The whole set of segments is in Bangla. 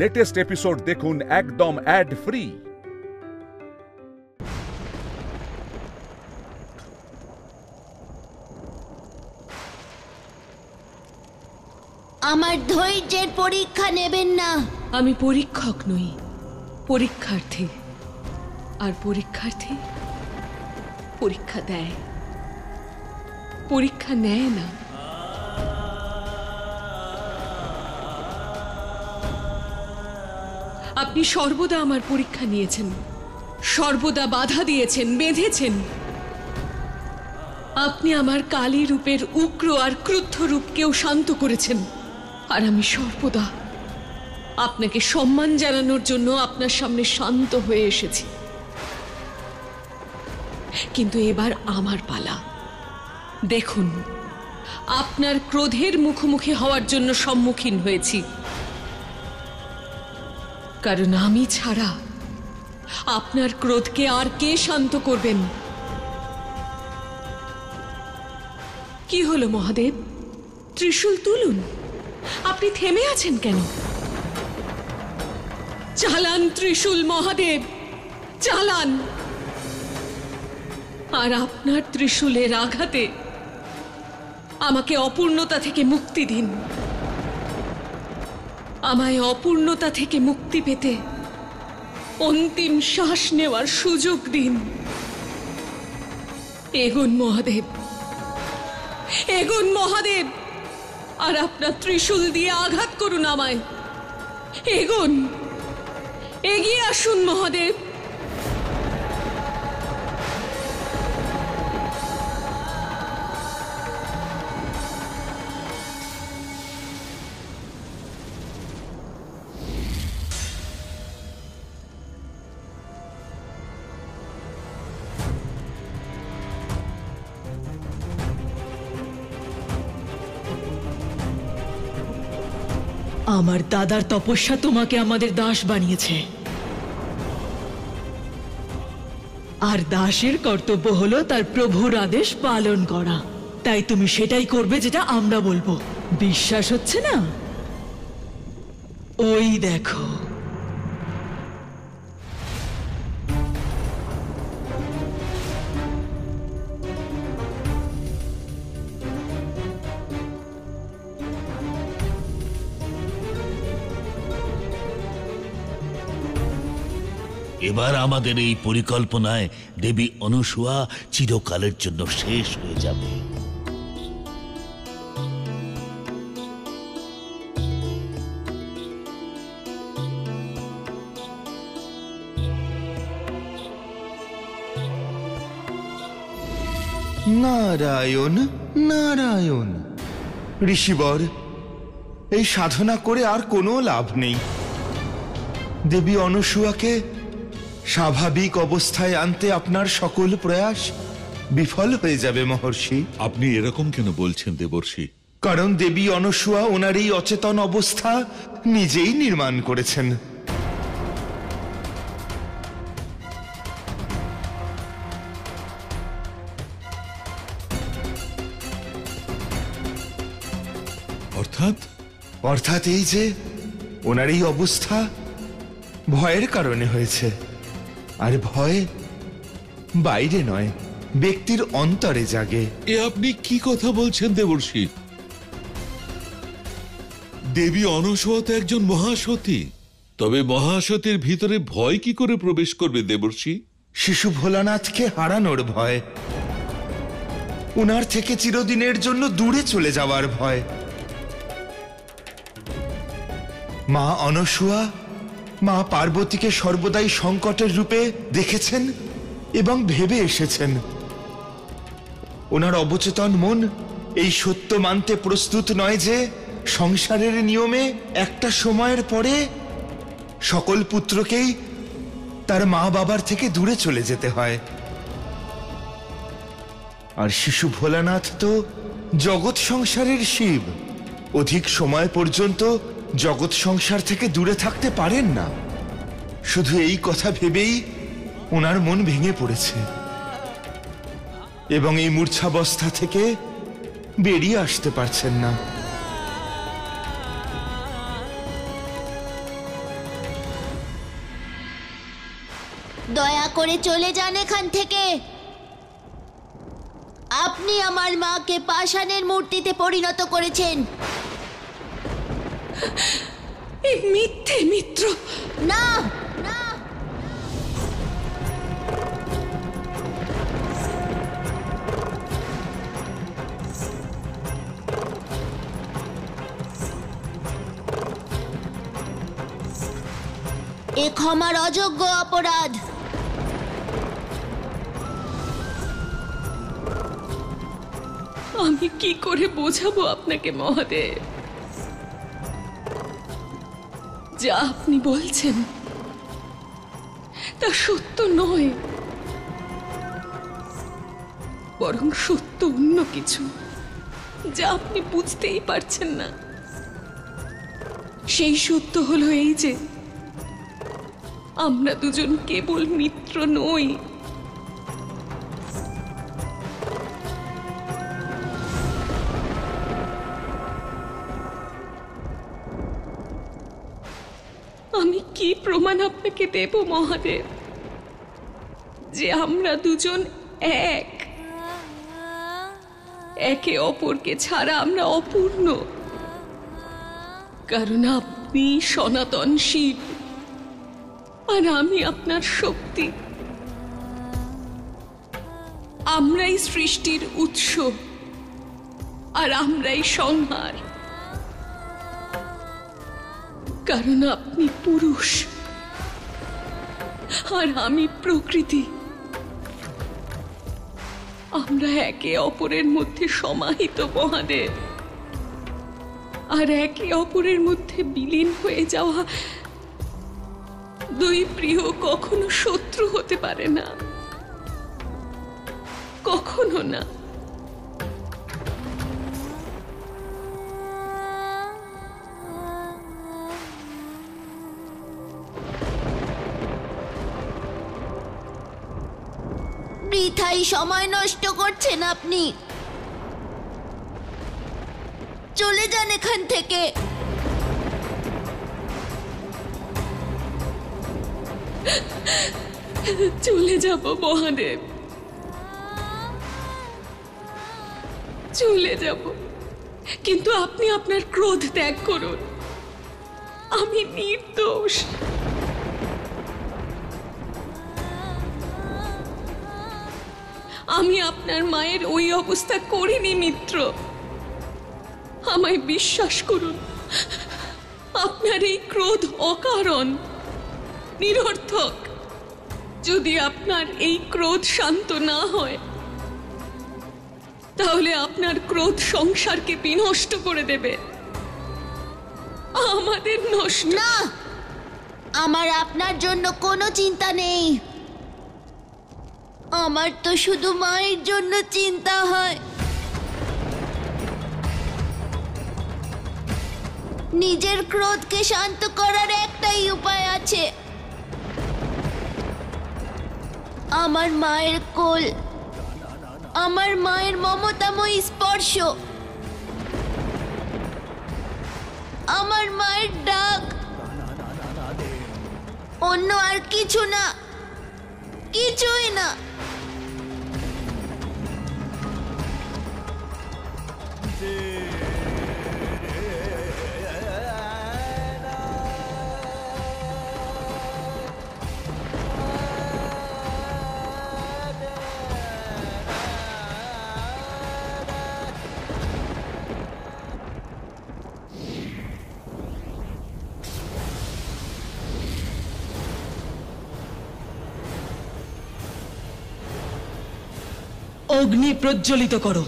লেটেস্ট এপিসোড দেখুন একদম অ্যাড ফ্রি। আমার ধৈর্যের পরীক্ষা নেবেন না। আমি পরীক্ষক নই, পরীক্ষার্থী। আর পরীক্ষার্থী পরীক্ষা দেয়, পরীক্ষা নেয় না। আপনি সর্বদা আমার পরীক্ষা নিয়েছেন, সর্বদা বাধা দিয়েছেন, বেঁধেছেন। আপনি আমার কালী রূপের উগ্র আর ক্রুদ্ধ রূপকেও শান্ত করেছেন। আর আমি সর্বদা আপনাকে সম্মান জানানোর জন্য আপনার সামনে শান্ত হয়ে এসেছি। কিন্তু এবার আমার পালা। দেখুন, আপনার ক্রোধের মুখোমুখি হওয়ার জন্য সম্মুখীন হয়েছি, কারণ আমি ছাড়া আপনার ক্রোধকে আর কে শান্ত করবেন? কি হলো মহাদেব? ত্রিশূল তুলুন। আপনি থেমে আছেন কেন? চালান ত্রিশূল মহাদেব, চালান। আর আপনার ত্রিশূলের আঘাতে আমাকে অপূর্ণতা থেকে মুক্তি দিন। আমায় অপূর্ণতা থেকে মুক্তি পেতে অন্তিম শ্বাস নেওয়ার সুযোগ দিন। এগোন মহাদেব, এগোন মহাদেব, আর আপনার ত্রিশূল দিয়ে আঘাত করুন আমায়। এগোন, এগিয়ে আসুন মহাদেব। আমার দাদার তপস্যা তোমাকে আমাদের দাস বানিয়েছে, আর দাসের কর্তব্য হলো তার প্রভুর আদেশ পালন করা। তাই তুমি সেটাই করবে যেটা আমরা বলবো। বিশ্বাস হচ্ছে না? ওই দেখো। এবার আমাদের এই পরিকল্পনায় দেবী অনুসূয়া চিরকালের জন্য শেষ হয়ে যাবে। নারায়ণ নারায়ণ। ঋষিবর, এই সাধনা করে আর কোনো লাভ নেই। দেবী অনুসূয়াকে স্বাভাবিক অবস্থায় আনতে আপনার সকল প্রয়াস বিফল হয়ে যাবে মহর্ষি। আপনি এরকম কেন বলছেন দেবর্ষি? কারণ দেবী অনুসূয়া ওনার এই অচেতন অবস্থা নিজেই নির্মাণ করেছেন। অর্থাৎ এই যে ওনার এই অবস্থা ভয়ের কারণে হয়েছে। আর ভয় বাইরে নয়, ব্যক্তির অন্তরে জাগে। এ আপনি কি কথা বলছেন দেবর্ষি? দেবী অনুসূয়া তো একজন মহাসতী। তবে মহাসতীর ভিতরে ভয় কি করে প্রবেশ করবে দেবর্ষি? শিশু ভোলানাথকে হারানোর ভয়, ওনার থেকে চিরদিনের জন্য দূরে চলে যাওয়ার ভয়। মা অনুসূয়া মা পার্বতীকে সর্বদাই সংকটের রূপে দেখেছেন এবং ভেবে এসেছেন। ওনার অবচেতন মন এই সত্য মানতে প্রস্তুত নয় যে সংসারের নিয়মে একটা সময়ের পরে সকল পুত্রকেই তার মা বাবার থেকে দূরে চলে যেতে হয়। আর শিশু ভোলানাথ তো জগৎ সংসারের শিব, অধিক সময় পর্যন্ত জগৎ সংসার থেকে দূরে থাকতে পারেন না। শুধু এই কথা ভেবেই ওনার মন ভেঙে পড়েছে এবং এই মূর্ছাবস্থা থেকে বেরিয়ে আসতে পারছেন না। দয়া করে চলে যান এখান থেকে। আপনি আমার মাকে পাষাণের মূর্তিতে পরিণত করেছেন। এই মিথ্যে মিত্র। না না, এ ক্ষমার অযোগ্য অপরাধ। আমি কি করে বোঝাবো আপনাকে মহাদেব? যা আপনি বলছেন তা সত্য নয়, বরং সত্য অন্য কিছু, যা আপনি বুঝতেই পারছেন না। সেই সত্য হলো এই যে আমরা দুজন কেবল মিত্র নই, আমি কি প্রমাণ আপনাকে দেব মহাদেব যে আমরা দুজন এক? একে অপরকে ছাড়া আমরা অপূর্ণ, কারণ আপনি সনাতন শিব আর আমি আপনার শক্তি। আমরাই সৃষ্টির উৎস আর আমরাই সংহার, কারণ আপনি পুরুষ আর আমি প্রকৃতি। আমরা একে অপরের মধ্যে সমাহিত মহাদেব, আর একে অপরের মধ্যে বিলীন হয়ে যাওয়া দুই প্রিয় কখনো শত্রু হতে পারে না, কখনো না। বৃথাই সময় নষ্ট করছেন আপনি। চলে যান এখান থেকে। চলে যাব মহাদেব, চলে যাব, কিন্তু আপনি আপনার ক্রোধ ত্যাগ করুন। আমি নির্দোষ। আমি আপনার মায়ের ওই অবস্থা করিনি মিত্র। আমায় বিশ্বাস করুন, আপনার এই ক্রোধ অকারণ, নিরর্থক। যদি আপনার এই ক্রোধ শান্ত না হয়, তাহলে আপনার ক্রোধ সংসারকে বিনষ্ট করে দেবে, আমাদের নষ্ট। না, আমার আপনার জন্য কোনো চিন্তা নেই। আমার তো শুধু মায়ের জন্য চিন্তা হয়। নিজের ক্রোধকে শান্ত করার একটাই উপায় আছে, আমার মায়ের কোল, আমার মায়ের মমতাময়ী স্পর্শ, আমার মায়ের ডাক, অন্য আর কিছু না, কিছুই না। অগ্নি প্রজ্বলিত করো।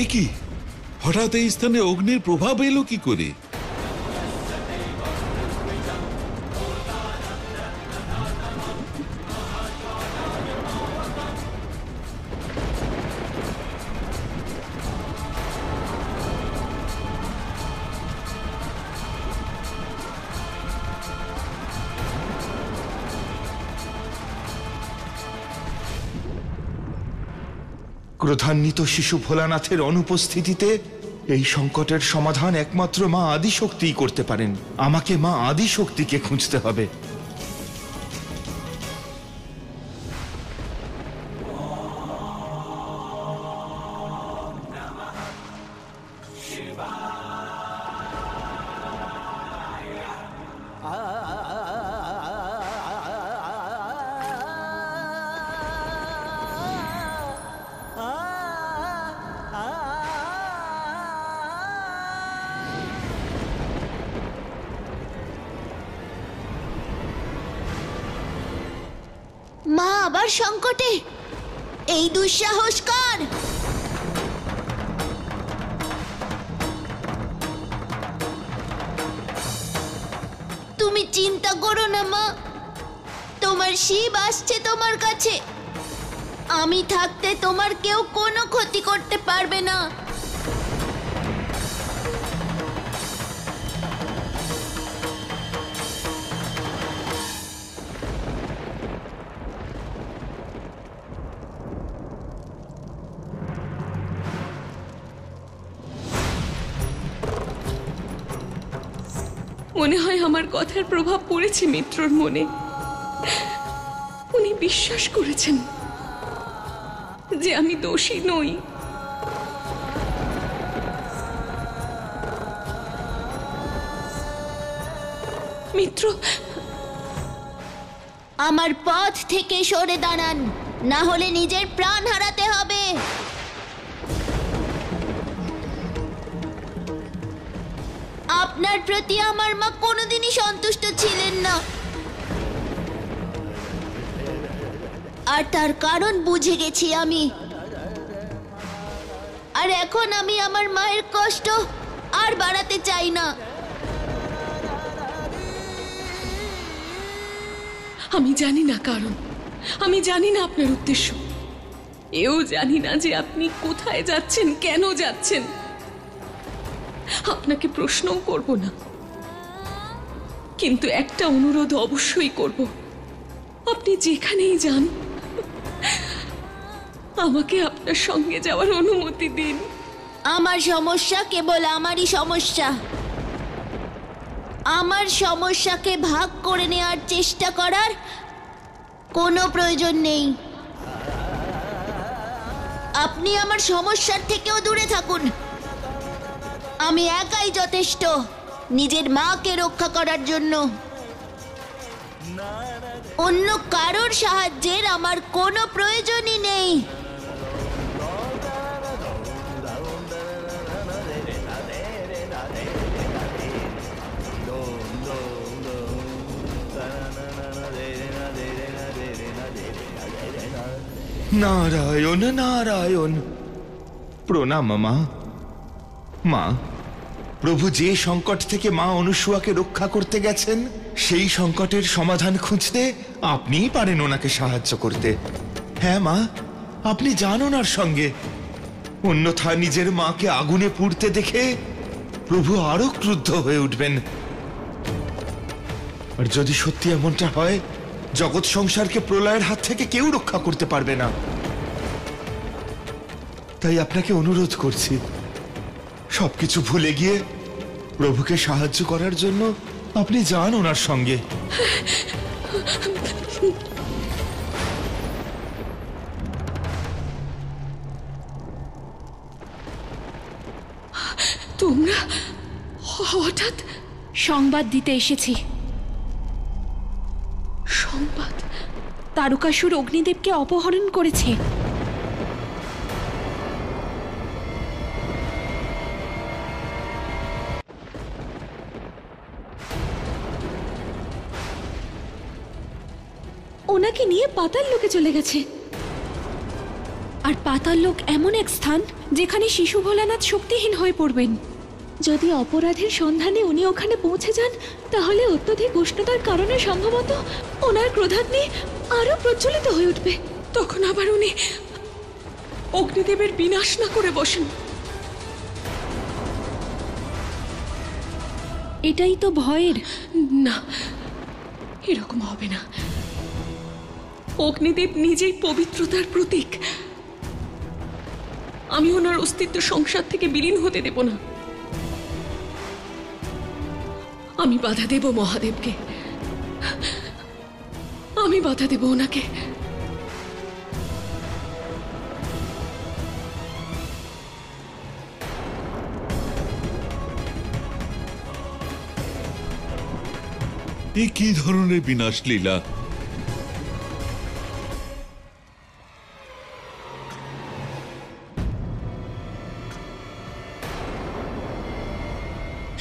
এ কি? হঠাৎ এই স্থানে অগ্নির প্রভাব এলো কি করে? ক্রোধান্বিত শিশু ভোলানাথের অনুপস্থিতিতে এই সংকটের সমাধান একমাত্র মা আদিশক্তিই করতে পারেন। আমাকে মা আদিশক্তিকে খুঁজতে হবে। মা আবার সংকটে, এই দুঃসাহস কার? তুমি চিন্তা করো না মা, তোমার শিব আসছে তোমার কাছে। আমি থাকতে তোমার কেউ কোনো ক্ষতি করতে পারবে না। মনে হয় আমার কথার প্রভাব পড়েছে মিত্রর মনে। উনি বিশ্বাস করেছেন যে আমি দোষী নই। মিত্র, আমার পথ থেকে সরে দাঁড়ান, না হলে নিজের প্রাণ হারাতে হবে। আপনার প্রতি আমার মা কোনোদিনই সন্তুষ্ট ছিলেন না, আর তার কারণ বুঝে গেছি আমি। আর এখন আমি আমার মায়ের কষ্ট আর বাড়াতে চাই না। আমি জানি না কারণ, আমি জানি না আপনার উদ্দেশ্য, এও জানি না যে আপনি কোথায় যাচ্ছেন, কেন যাচ্ছেন। আপনাকে প্রশ্নও করব না, কিন্তু একটা অনুরোধ অবশ্যই করব। আপনি যেখানেই যান, আমাকে আপনার সঙ্গে যাওয়ার অনুমতি দিন। আমার সমস্যা কেবল আমারই সমস্যা। আমার সমস্যাকে ভাগ করে নেওয়ার চেষ্টা করার কোনো প্রয়োজন নেই। আপনি আমার সমস্যার থেকেও দূরে থাকুন। আমি একাই যথেষ্ট নিজের মাকে রক্ষা করার জন্য। অন্য কারোর সাহায্যের আমার কোনো প্রয়োজনই নেই। নারায়ণ নারায়ণ। প্রণাম মা। মা, প্রভু যে সংকট থেকে মা অনুসূয়াকে রক্ষা করতে গেছেন, সেই সংকটের সমাধান খুঁজতে আপনিই পারেন ওনাকে সাহায্য করতে। হ্যাঁ মা, আপনি যান ওনার সঙ্গে। অন্যথা নিজের মাকে আগুনে পুড়তে দেখে প্রভু আরো ক্রুদ্ধ হয়ে উঠবেন। আর যদি সত্যি এমনটা হয়, জগৎ সংসারকে প্রলয়ের হাত থেকে কেউ রক্ষা করতে পারবে না। তাই আপনাকে অনুরোধ করছি, সবকিছু ভুলে গিয়ে প্রভুকে সাহায্য করার জন্য আপনি যান ওনার সঙ্গে। তোমরা হঠাৎ? সংবাদ দিতে এসেছি। সংবাদ? তারকাসুর অগ্নিদেবকে অপহরণ করেছে। ওনাকে নিয়ে পাতাল লোকে চলে গেছে। আর পাতাল লোক এমন এক স্থান যেখানে শিশু ভোলানাথ শক্তিহীন হয়ে পড়বেন। যদি অপরাধের সন্ধানে উনি ওখানে পৌঁছে যান তাহলে অত্যধিক উষ্ণতার কারণে সম্ভবত ওনার ক্রোধাগ্নি আরো প্রজ্বলিত হয়ে উঠবে। তখন আবার উনি অগ্নিদেবের বিনাশ না করে বসেন। এটাই তো ভয়ের। না, এরকম হবে না। অগ্নিদেব নিজেই পবিত্রতার প্রতীক। আমি ওনার অস্তিত্ব সংসার থেকে বিলীন হতে দেব না। আমি বাধা দেব মহাদেবকে, আমি বাধা দেব ওনাকে। এই কি ধরনের বিনাশ লীলা?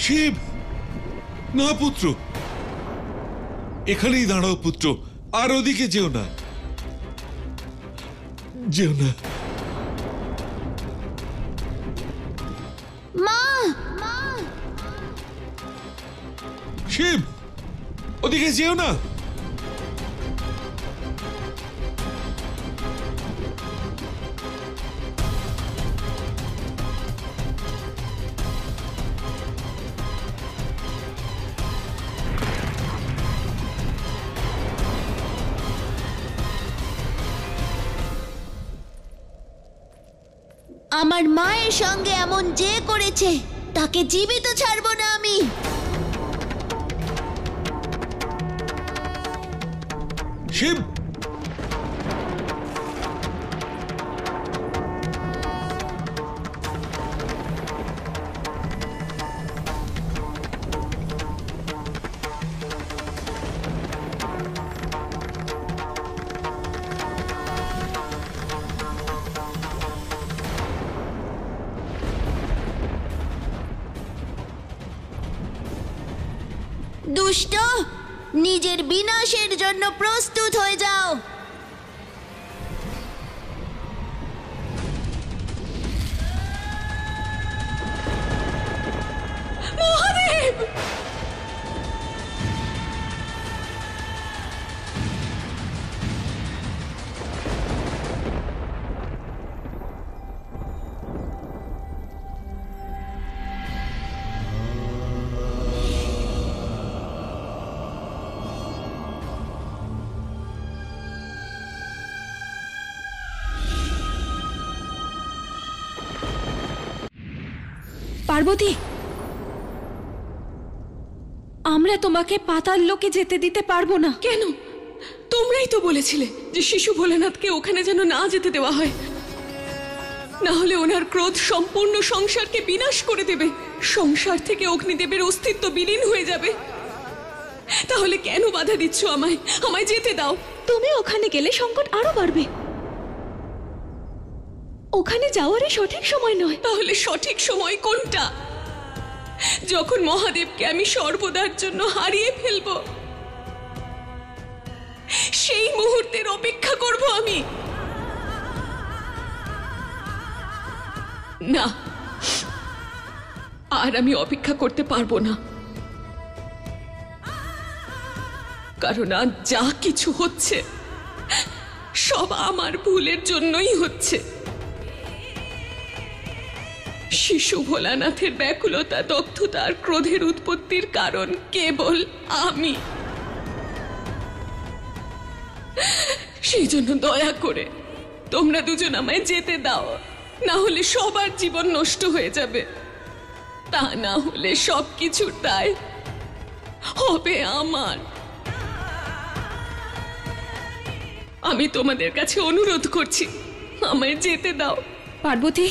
শিব, না পুত্র, এখানেই দাঁড়াও পুত্র, আর ওদিকে যেও না, যেও না। মা, শিব, ওদিকে যেও না। আমার মায়ের সঙ্গে এমন যে করেছে তাকে জীবিত ছাড়বো না আমি। শিব, দুষ্ট, নিজের বিনাশের জন্য প্রস্তুত হয়ে যাও। মহাদেব! পার্বতী, আমরা তোমাকে পাতাল লোকে যেতে দিতে পারবো না। কেন? তোমরাই তো বলেছিলে যে শিশু ভোলেনাথকে ওখানে যেন না যেতে দেওয়া হয়, না হলে ওনার ক্রোধ সম্পূর্ণ সংসারকে বিনাশ করে দেবে, সংসার থেকে অগ্নিদেবের অস্তিত্ব বিলীন হয়ে যাবে। তাহলে কেন বাধা দিচ্ছ আমায়? আমায় যেতে দাও। তুমি ওখানে গেলে সংকট আরো বাড়বে। ওখানে যাওয়ারই সঠিক সময় নয়। তাহলে সঠিক সময় কোনটা? যখন মহাদেবকে আমি সর্বদার জন্য হারিয়ে ফেলব, সেই মুহূর্তের অপেক্ষা করব আমি। না, আর আমি অপেক্ষা করতে পারবো না, কারণ আজ যা কিছু হচ্ছে সব আমার ভুলের জন্যই হচ্ছে। শিশু ভোলানাথের ব্যাকুলতা, দগ্ধতা আর ক্রোধের উৎপত্তির কারণ কেবল আমি। সেই জন্য দয়া করে তোমরা দুজন আমায় যেতে দাও, না হলে সবার জীবন নষ্ট হয়ে যাবে। তা না হলে সবকিছুর দায় হবে আমার। আমি তোমাদের কাছে অনুরোধ করছি, আমায় যেতে দাও। পার্বতী,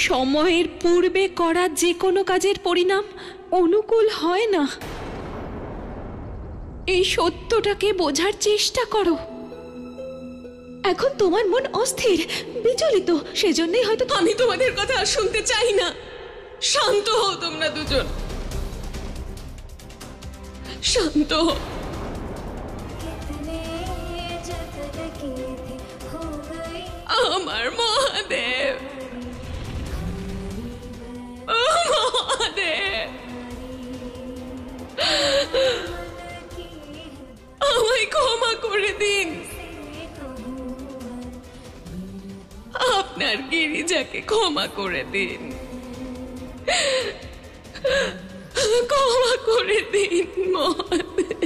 সময়ের পূর্বে করা যে কোনো কাজের পরিণাম অনুকূল হয় না। এই সত্যটাকে বোঝার চেষ্টা করো। এখন তোমার মন অস্থির, বিচলিত, সেজন্যই হয়তো আমি তোমাদের কথা আর শুনতে চাই না। শান্ত হও তোমরা দুজন, শান্ত হও। আমার মহাদেব, ও মহাদেব, আমায় ক্ষমা করে দিন। আপনার গিরিজাকে ক্ষমা করে দিন, ক্ষমা করে দিন মহাদেব।